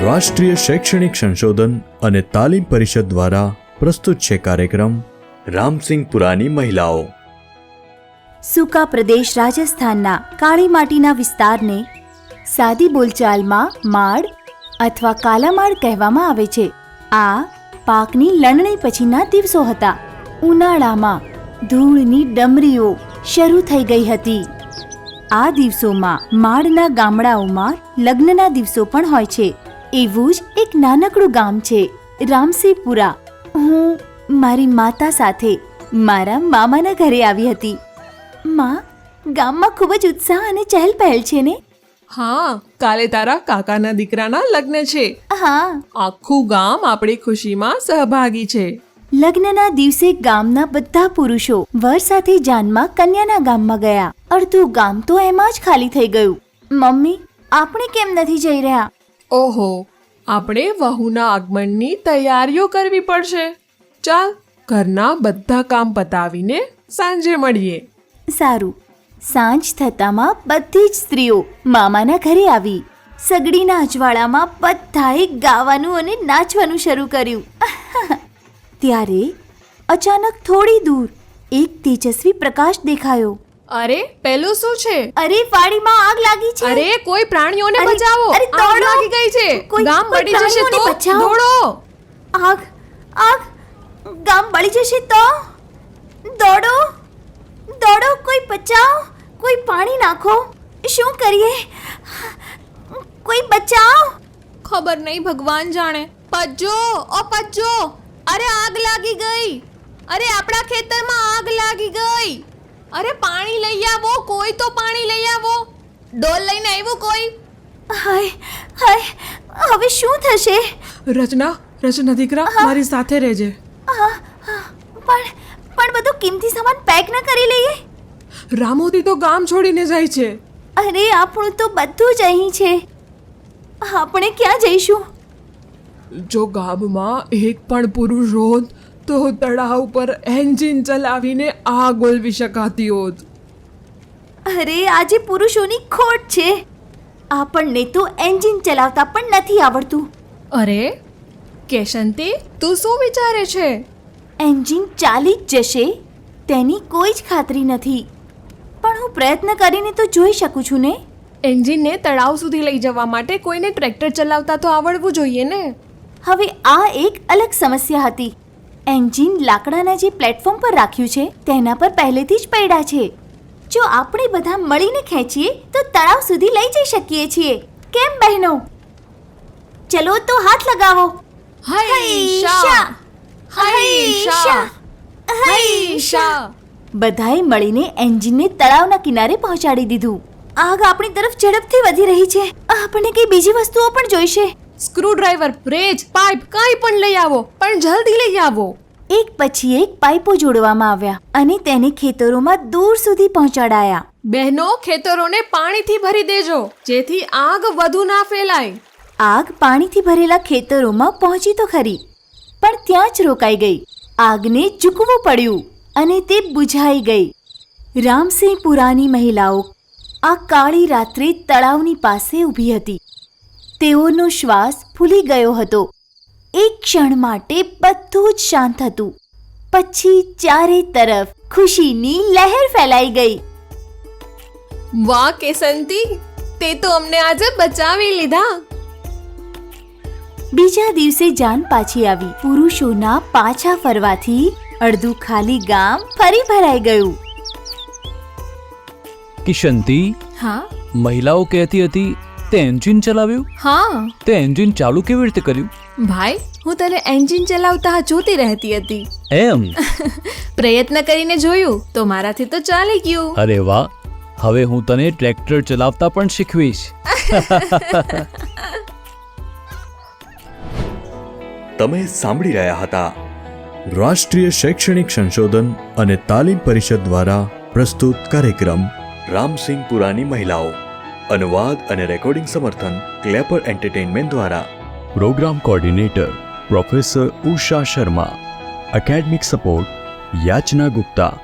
રાષ્ટ્રીય શૈક્ષણિક સંશોધન અને તાલીમ પરિષદ દ્વારા પ્રસ્તુત છે કાર્યક્રમ રામસિંગપુરાની મહિલાઓ. સૂકા પ્રદેશ રાજસ્થાનના કાળી માટીના વિસ્તારને સાદી બોલચાલમાં માડ અથવા કાલામાડ કહેવામાં આવે છે. આ પાકની લણણી પછીના દિવસો હતા. ઉનાળામાં ધૂળની ડમરીઓ શરૂ થઈ ગઈ હતી. આ દિવસોમાં માડના ગામડાઓમાં લગ્નના દિવસો પણ હોય છે. એવું જ એક નાનકડું ગામ છે રામસિંગપુરા. હું મારી માતા સાથે મારા મામાના ઘરે આવી હતી. માં, ગામમાં ખૂબ જ ઉત્સાહ અને ચહેલ પહેલ છે ને? હા, કાલે તારા કાકાના દીકરાના લગ્ન છે. હા, આખું ગામ આપણી ખુશીમાં સહભાગી છે. લગ્નના દિવસે ગામના બધા પુરુષો વર સાથે જાનમાં કન્યાના ગામમાં ગયા. અડધું ગામ તો એમાં જ ખાલી થઈ ગયું. મમ્મી, આપણે કેમ નથી જઈ રહ્યા? ઓહો, આપણે વહુના આગમનની તૈયારીઓ કરવી પડશે. ચાલ, ઘરના બધા કામ પતાવીને સાંજે મળીએ. સારું. સાંજ થતામાં બધી જ સ્ત્રીઓ મામાના ઘરે આવી. સગડીના અજવાળામાં બધાએ ગાવાનું અને નાચવાનું શરૂ કર્યું. ત્યારે અચાનક થોડી દૂર એક તેજસ્વી પ્રકાશ દેખાયો. અરે, પેલું શું છે? અરે, વાડીમાં આગ લાગી છે. અરે, કોઈ પ્રાણીઓને અરે, બચાવો. અરે, આગ દોડો. લાગી ગઈ છે. ગામ કોઈ બળી જશે તો પ્રાણીઓને બચાવો. દોડો. આગ, આગ, ગામ બળી જશે તો? દોડો, દોડો, કોઈ બચાવ, કોઈ પાણી નાખો. શું કરીએ? કોઈ બચાવ. ખબર નહીં, ભગવાન જાણે. પજ્જો, ઓ પજ્જો. અરે, આગ લાગી ગઈ. અરે, આપણા ખેતરમાં આગ લાગી ગઈ. અરે, પાણી લઈ આવો. કોઈ તો પાણી લઈ આવો. ડોલ લઈને આવ્યું કોઈ? હાય, હાય, હવે શું થશે? રચના દીકરા, મારી સાથે રહેજે. પણ બધું કિંમતી સામાન પેક ન કરી લઈએ? રામોદી તો ગામ છોડીને જાય છે. અરે, આપણું તો બધું જ અહીં છે. આપણે ક્યાં જઈશું? જો ગામમાં એક પણ પુરુષ હોત તો તળાવ પર એન્જિન ચલાવીને આગ ઓલવી શકાતી હોત. અરે, આજે પુરુષોની ખોટ છે. આપણને તો એન્જિન ચલાવતા પણ નથી આવડતું. અરે કેશંતી, તું શું વિચારે છે? એન્જિન ચાલી જ જશે તેની કોઈ જ ખાતરી નથી. પણ હું પ્રયત્ન કરીને તો જોઈ શકું છું ને. એન્જિનને તળાવ સુધી લઈ જવા માટે કોઈને ટ્રેક્ટર ચલાવતા તો આવડવું જોઈએ ને. હવે આ એક અલગ સમસ્યા હતી. એન્જિન લાકડાના જે પ્લેટફોર્મ પર રાખ્યું છે તેના પર પહેલેથી જ પડ્યા છે. જો આપણે બધા મળીને ખેંચીએ તો તળાવ સુધી લઈ જઈ શકીએ છીએ. કેમ બહેનો? ચલો તો હાથ લગાવો. હૈશા, હૈશા, હૈશા. બધાએ મળીને એન્જિનને તળાવના કિનારે પહોંચાડી દીધું. આગ આપણી તરફ ઝડપથી વધી રહી છે. આપણને કઈ બીજી વસ્તુઓ પણ જોઈશે. સ્ક્રૂડ્રાઈવર, રેજ, પાઇપ કંઈ પણ લઈ આવો, પણ જલ્દી લઈ આવો. એક પછી એક પાઇપો જોડવામાં આવ્યા અને તેને ખેતરોમાં દૂર સુધી પહોંચાડાયા. બહેનો, ખેતરોને પાણીથી ભરી દેજો જેથી આગ વધુ ના ફેલાય. આગ પાણીથી ભરેલા ખેતરોમાં પહોંચી તો ખરી, પણ ત્યાં જ રોકાઈ ગઈ. આગને ઝૂકવું પડ્યું અને તે બુઝાઈ ગઈ. રામસિંગપુરાની મહિલાઓ આ કાળી રાત્રે તળાવની પાસે ઊભી હતી. તેઓનો શ્વાસ ફૂલી ગયો હતો. એક ક્ષણ માટે બધું જ શાંત હતું. પછી ચારે તરફ ખુશીની લહેર ફેલાઈ ગઈ. વાહ કેશંતી, તે તો અમને આજે બચાવી લીધા. બીજા દિવસે જાન પાછી આવી. પુરુષોના પાછા ફરવાથી અડધું ખાલી ગામ ફરી ભરાઈ ગયું. કિશંતી, હા મહિલાઓ કહેતી હતી તે એન્જિન ચલાવ્યું. હા તે એન્જિન ચાલુ કેવી રીતે કર્યું? ભાઈ, હું તને એન્જિન ચલાવતા જોતી રહેતી હતી. એમ? પ્રયત્ન કરીને જોયું તો મારાથી તો ચાલી ગયું. અરે વાહ, હવે હું તને ટ્રેક્ટર ચલાવતા પણ શીખવીશ. તમે સાંભળી રહ્યા હતા રાષ્ટ્રીય શૈક્ષણિક સંશોધન અને તાલીમ પરિષદ દ્વારા પ્રસ્તુત કાર્યક્રમ રામસિંગપુરાની મહિલાઓ. અનુવાદ અને રેકોર્ડિંગ સમર્થન ક્લેપર એન્ટરટેનમેન્ટ દ્વારા. Programme coordinator professor Usha Sharma. Academic support Yachana Gupta.